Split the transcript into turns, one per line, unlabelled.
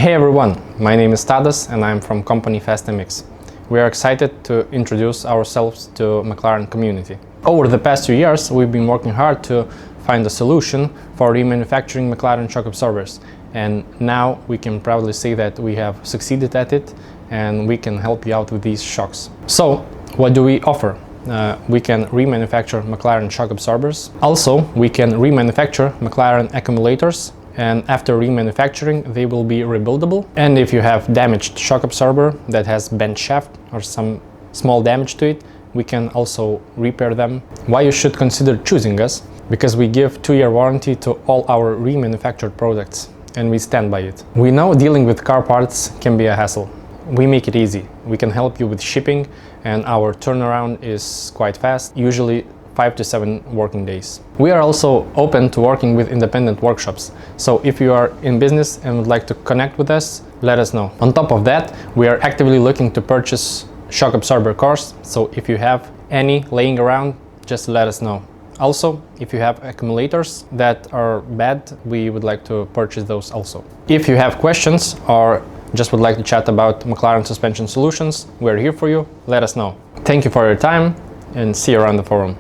Hey everyone, my name is Tadas and I'm from company FastMX. We are excited to introduce ourselves to Mclaren community. Over the past 2 years, we've been working hard to find a solution for remanufacturing Mclaren shock absorbers, and now we can proudly say that we have succeeded at it and we can help you out with these shocks. So, what do we offer? We can remanufacture Mclaren shock absorbers. Also, we can remanufacture Mclaren accumulators, and after remanufacturing they will be rebuildable. And if you have damaged shock absorber that has bent shaft or some small damage to it, we can also repair them. Why you should consider choosing us? Because we give 2-year warranty to all our remanufactured products and we stand by it. We know dealing with car parts can be a hassle. We make it easy. We can help you with shipping and our turnaround is quite fast, usually 5 to 7 working days. We are also open to working with independent workshops, so if you are in business and would like to connect with us, let us know. On top of that, we are actively looking to purchase shock absorber cores, so if you have any laying around, just let us know. Also, if you have accumulators that are bad, we would like to purchase those also. If you have questions or just would like to chat about Mclaren suspension solutions, we're here for you. Let us know. Thank you for your time and see you around the forum.